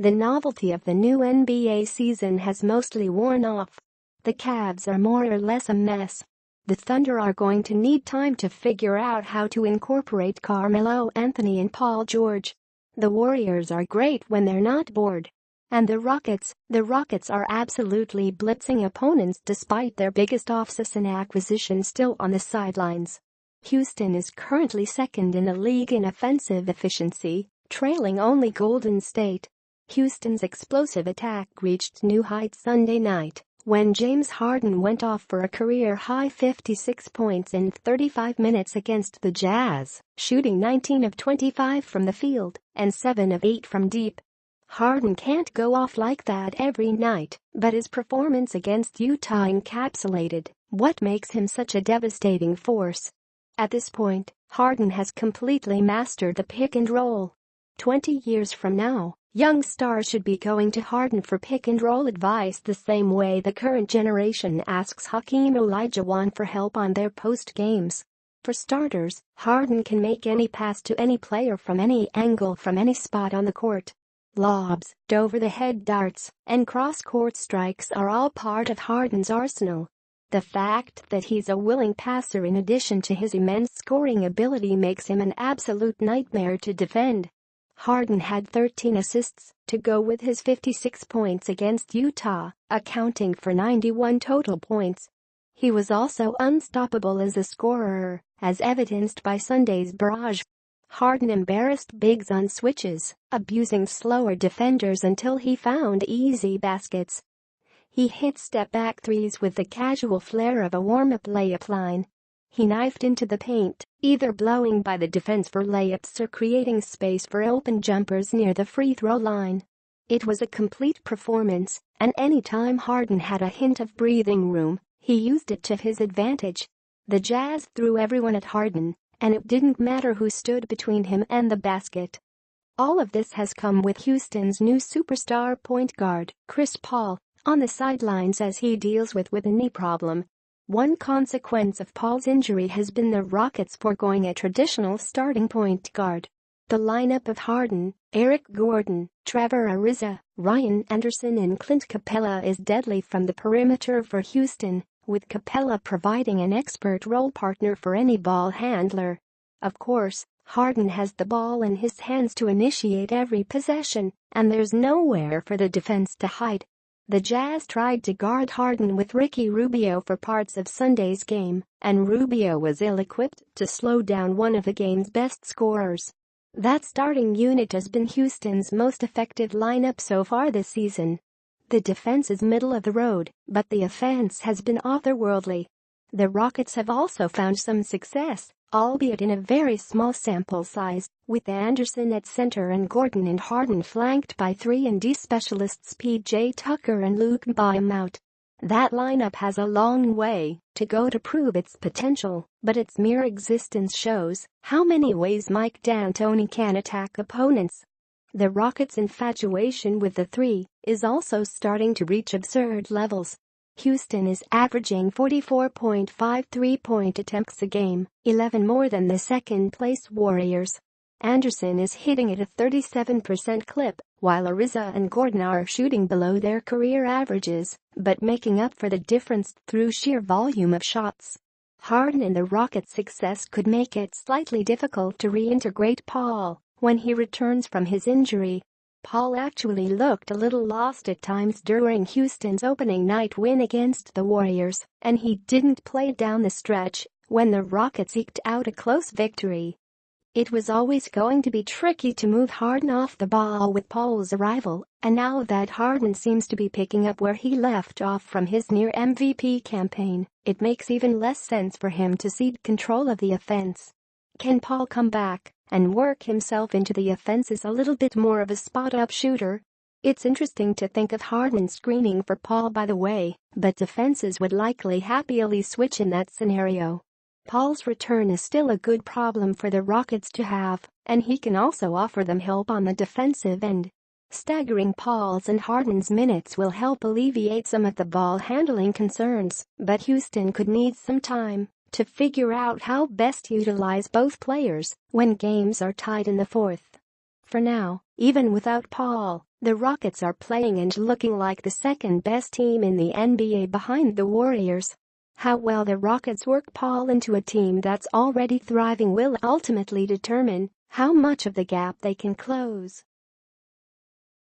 The novelty of the new NBA season has mostly worn off. The Cavs are more or less a mess. The Thunder are going to need time to figure out how to incorporate Carmelo Anthony and Paul George. The Warriors are great when they're not bored. And the Rockets are absolutely blitzing opponents despite their biggest off-season acquisition still on the sidelines. Houston is currently second in the league in offensive efficiency, trailing only Golden State. Houston's explosive attack reached new heights Sunday night when James Harden went off for a career-high 56 points in 35 minutes against the Jazz, shooting 19 of 25 from the field and 7 of 8 from deep. Harden can't go off like that every night, but his performance against Utah encapsulated what makes him such a devastating force. At this point, Harden has completely mastered the pick and roll. 20 years from now, young stars should be going to Harden for pick and roll advice the same way the current generation asks Hakeem Olajuwon for help on their post games. For starters, Harden can make any pass to any player from any angle from any spot on the court. Lobs, over-the-head darts, and cross-court strikes are all part of Harden's arsenal. The fact that he's a willing passer in addition to his immense scoring ability makes him an absolute nightmare to defend. Harden had 13 assists to go with his 56 points against Utah, accounting for 91 total points. He was also unstoppable as a scorer, as evidenced by Sunday's barrage. Harden embarrassed bigs on switches, abusing slower defenders until he found easy baskets. He hit step-back threes with the casual flair of a warm-up layup line. He knifed into the paint, either blowing by the defense for layups or creating space for open jumpers near the free throw line. It was a complete performance, and anytime Harden had a hint of breathing room, he used it to his advantage. The Jazz threw everyone at Harden, and it didn't matter who stood between him and the basket. All of this has come with Houston's new superstar point guard, Chris Paul, on the sidelines as he deals with a knee problem. One consequence of Paul's injury has been the Rockets foregoing a traditional starting point guard. The lineup of Harden, Eric Gordon, Trevor Ariza, Ryan Anderson and Clint Capella is deadly from the perimeter for Houston, with Capella providing an expert role partner for any ball handler. Of course, Harden has the ball in his hands to initiate every possession, and there's nowhere for the defense to hide. The Jazz tried to guard Harden with Ricky Rubio for parts of Sunday's game, and Rubio was ill-equipped to slow down one of the game's best scorers. That starting unit has been Houston's most effective lineup so far this season. The defense is middle of the road, but the offense has been otherworldly. The Rockets have also found some success, albeit in a very small sample size, with Anderson at center and Gordon and Harden flanked by 3-and-D specialists P.J. Tucker and Luke Mbah. That lineup has a long way to go to prove its potential, but its mere existence shows how many ways Mike D'Antoni can attack opponents. The Rockets' infatuation with the three is also starting to reach absurd levels. Houston is averaging 44.5 three-point attempts a game, 11 more than the second-place Warriors. Anderson is hitting at a 37% clip, while Ariza and Gordon are shooting below their career averages, but making up for the difference through sheer volume of shots. Harden and the Rockets' success could make it slightly difficult to reintegrate Paul when he returns from his injury. Paul actually looked a little lost at times during Houston's opening night win against the Warriors, and he didn't play down the stretch when the Rockets eked out a close victory. It was always going to be tricky to move Harden off the ball with Paul's arrival, and now that Harden seems to be picking up where he left off from his near MVP campaign, it makes even less sense for him to cede control of the offense. Can Paul come back and work himself into the offense as a little bit more of a spot-up shooter? It's interesting to think of Harden screening for Paul, by the way, but defenses would likely happily switch in that scenario. Paul's return is still a good problem for the Rockets to have, and he can also offer them help on the defensive end. Staggering Paul's and Harden's minutes will help alleviate some of the ball-handling concerns, but Houston could need some time to figure out how best to utilize both players when games are tied in the fourth. For now, even without Paul, The Rockets are playing and looking like the second-best team in the NBA behind the Warriors. How well the Rockets work Paul into a team that's already thriving will ultimately determine how much of the gap they can close.